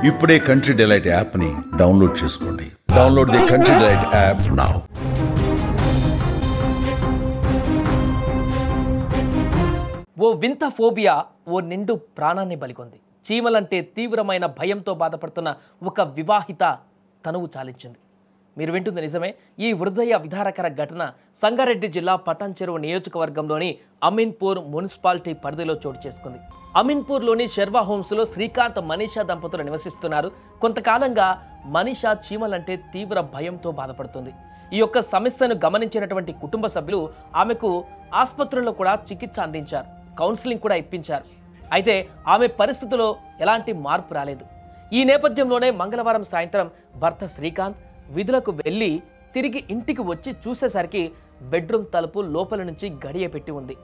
ఇప్పుడే Country Delight యాప్ని download చేసుకోండి. Download the Country Delight app now. ఓ వింత ఫోబియా ఓ నిండు ప్రాణాన్ని బలికొంది. చీమలంటే తీవ్రమైన భయంతో బాధపడుతున్న ఒక వివాహిత తనువు చాలించింది. మీరు వింటుంది నిజమే. ఈ హృదయ విదారకర ఘటన సంగారెడ్డి జిల్లా పటాన్చెరువు నియోజకవర్గంలోని అమీన్పూర్ మున్సిపాలిటీ పరిధిలో చోటు చేసుకుంది. అమీన్పూర్లోని శర్వా హోమ్స్లో శ్రీకాంత్, మనీషా దంపతులు నివసిస్తున్నారు. కొంతకాలంగా మనీషా చీమలంటే తీవ్ర భయంతో బాధపడుతుంది. ఈ యొక్క సమస్యను గమనించినటువంటి కుటుంబ సభ్యులు ఆమెకు ఆసుపత్రుల్లో కూడా చికిత్స అందించారు, కౌన్సిలింగ్ కూడా ఇప్పించారు. అయితే ఆమె పరిస్థితిలో ఎలాంటి మార్పు రాలేదు. ఈ నేపథ్యంలోనే మంగళవారం సాయంత్రం భర్త శ్రీకాంత్ విధులకు వెళ్ళి తిరిగి ఇంటికి వచ్చి చూసేసరికి బెడ్రూమ్ తలుపు లోపల నుంచి గడియ పెట్టి ఉంది.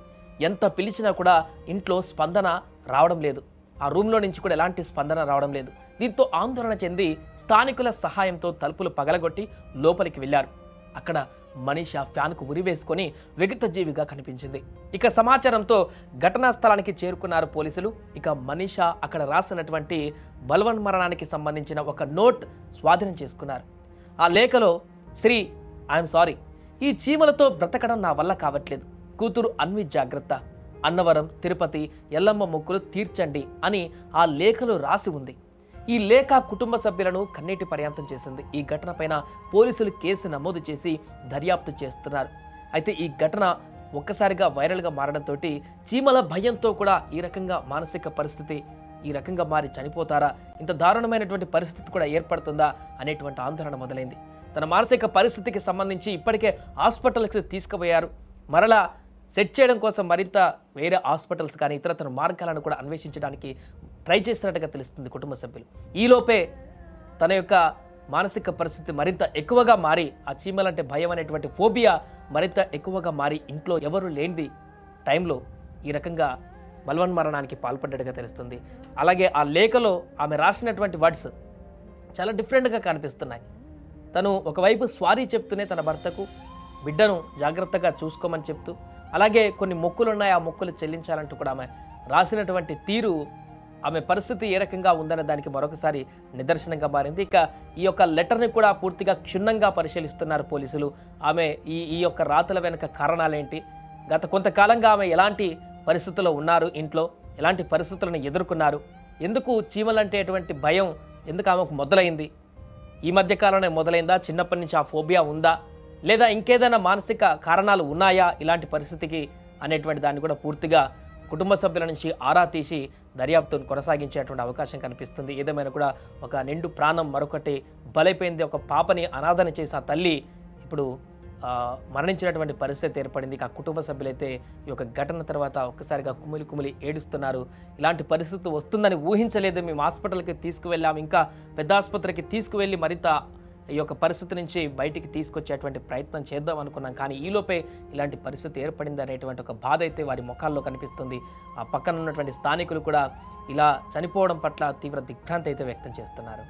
ఎంత పిలిచినా కూడా ఇంట్లో స్పందన రావడం లేదు. ఆ రూమ్లో నుంచి కూడా ఎలాంటి స్పందన రావడం లేదు. దీంతో ఆందోళన చెంది స్థానికుల సహాయంతో తలుపులు పగలగొట్టి లోపలికి వెళ్ళారు. అక్కడ మనీషా ఫ్యాన్కు ఉరివేసుకొని విగతజీవిగా కనిపించింది. ఇక సమాచారంతో ఘటనా స్థలానికి చేరుకున్నారు పోలీసులు. ఇక మనీషా అక్కడ రాసినటువంటి బలవన్మరణానికి సంబంధించిన ఒక నోట్ స్వాధీనం చేసుకున్నారు. ఆ లేఖలో శ్రీ ఐఎమ్ సారీ, ఈ చీమలతో బ్రతకడం నా వల్ల కావట్లేదు, కూతురు అన్వి జాగ్రత్త, అన్నవరం, తిరుపతి, ఎల్లమ్మ మొక్కులు తీర్చండి అని ఆ లేఖలో రాసి ఉంది. ఈ లేఖ కుటుంబ సభ్యులను కన్నీటి పర్యాంతం చేసింది. ఈ ఘటన పైన పోలీసులు కేసు నమోదు చేసి దర్యాప్తు చేస్తున్నారు. అయితే ఈ ఘటన ఒక్కసారిగా వైరల్గా మారడంతో చీమల భయంతో కూడా ఈ రకంగా మానసిక పరిస్థితి ఈ రకంగా మారి చనిపోతారా, ఇంత దారుణమైనటువంటి పరిస్థితి కూడా ఏర్పడుతుందా అనేటువంటి ఆందోళన మొదలైంది. తన మానసిక పరిస్థితికి సంబంధించి ఇప్పటికే హాస్పిటల్కి తీసుకుపోయారు. మరలా సెట్ చేయడం కోసం మరింత వేరే హాస్పిటల్స్ కానీ ఇతరతర మార్గాలను కూడా అన్వేషించడానికి ట్రై చేస్తున్నట్టుగా తెలుస్తుంది కుటుంబ సభ్యులు. ఈలోపే తన యొక్క మానసిక పరిస్థితి మరింత ఎక్కువగా మారి, ఆ చీమలంటే భయం అనేటువంటి ఫోబియా మరింత ఎక్కువగా మారి ఇంట్లో ఎవరు లేనిది టైంలో ఈ రకంగా బలవన్మరణానికి పాల్పడ్డట్టుగా తెలుస్తుంది. అలాగే ఆ లేఖలో ఆమె రాసినటువంటి వర్డ్స్ చాలా డిఫరెంట్గా కనిపిస్తున్నాయి. తను ఒకవైపు స్వారీ చెప్తూనే తన భర్తకు బిడ్డను జాగ్రత్తగా చూసుకోమని చెప్తూ, అలాగే కొన్ని మొక్కులు ఉన్నాయి, ఆ మొక్కులు చెల్లించాలంటూ కూడా ఆమె రాసినటువంటి తీరు ఆమె పరిస్థితి ఏ రకంగా ఉందనే దానికి మరొకసారి నిదర్శనంగా మారింది. ఇక ఈ యొక్క లెటర్ని కూడా పూర్తిగా క్షుణ్ణంగా పరిశీలిస్తున్నారు పోలీసులు. ఆమె ఈ యొక్క రాతల వెనుక కారణాలేంటి, గత కొంతకాలంగా ఆమె ఎలాంటి పరిస్థితుల్లో ఉన్నారు, ఇంట్లో ఎలాంటి పరిస్థితులను ఎదుర్కొన్నారు, ఎందుకు చీమలంటే అటువంటి భయం ఎందుకు ఆమెకు మొదలైంది, ఈ మధ్య కాలంలో మొదలైందా, చిన్నప్పటి నుంచి ఆ ఫోబియా ఉందా, లేదా ఇంకేదైనా మానసిక కారణాలు ఉన్నాయా ఇలాంటి పరిస్థితికి అనేటువంటి దాన్ని కూడా పూర్తిగా కుటుంబ సభ్యుల నుంచి ఆరా తీసి దర్యాప్తును కొనసాగించేటువంటి అవకాశం కనిపిస్తుంది. ఏదేమైనా కూడా ఒక నిండు ప్రాణం మరొకటి బలైపోయింది. ఒక పాపని అనాథన చేసి ఆ తల్లి ఇప్పుడు మరణించినటువంటి పరిస్థితి ఏర్పడింది. ఆ కుటుంబ సభ్యులైతే ఈ యొక్క ఘటన తర్వాత ఒక్కసారిగా కుమిలి ఏడుస్తున్నారు. ఇలాంటి పరిస్థితి వస్తుందని ఊహించలేదు, మేము హాస్పిటల్కి తీసుకువెళ్ళాము, ఇంకా పెద్ద ఆసుపత్రికి తీసుకువెళ్ళి మరింత ఈ యొక్క పరిస్థితి నుంచి బయటికి తీసుకొచ్చేటువంటి ప్రయత్నం చేద్దాం అనుకున్నాం, కానీ ఈలోపే ఇలాంటి పరిస్థితి ఏర్పడింది అనేటువంటి ఒక బాధ అయితే వారి ముఖాల్లో కనిపిస్తుంది. ఆ పక్కన ఉన్నటువంటి స్థానికులు కూడా ఇలా చనిపోవడం పట్ల తీవ్ర దిగ్భ్రాంతి అయితే వ్యక్తం చేస్తున్నారు.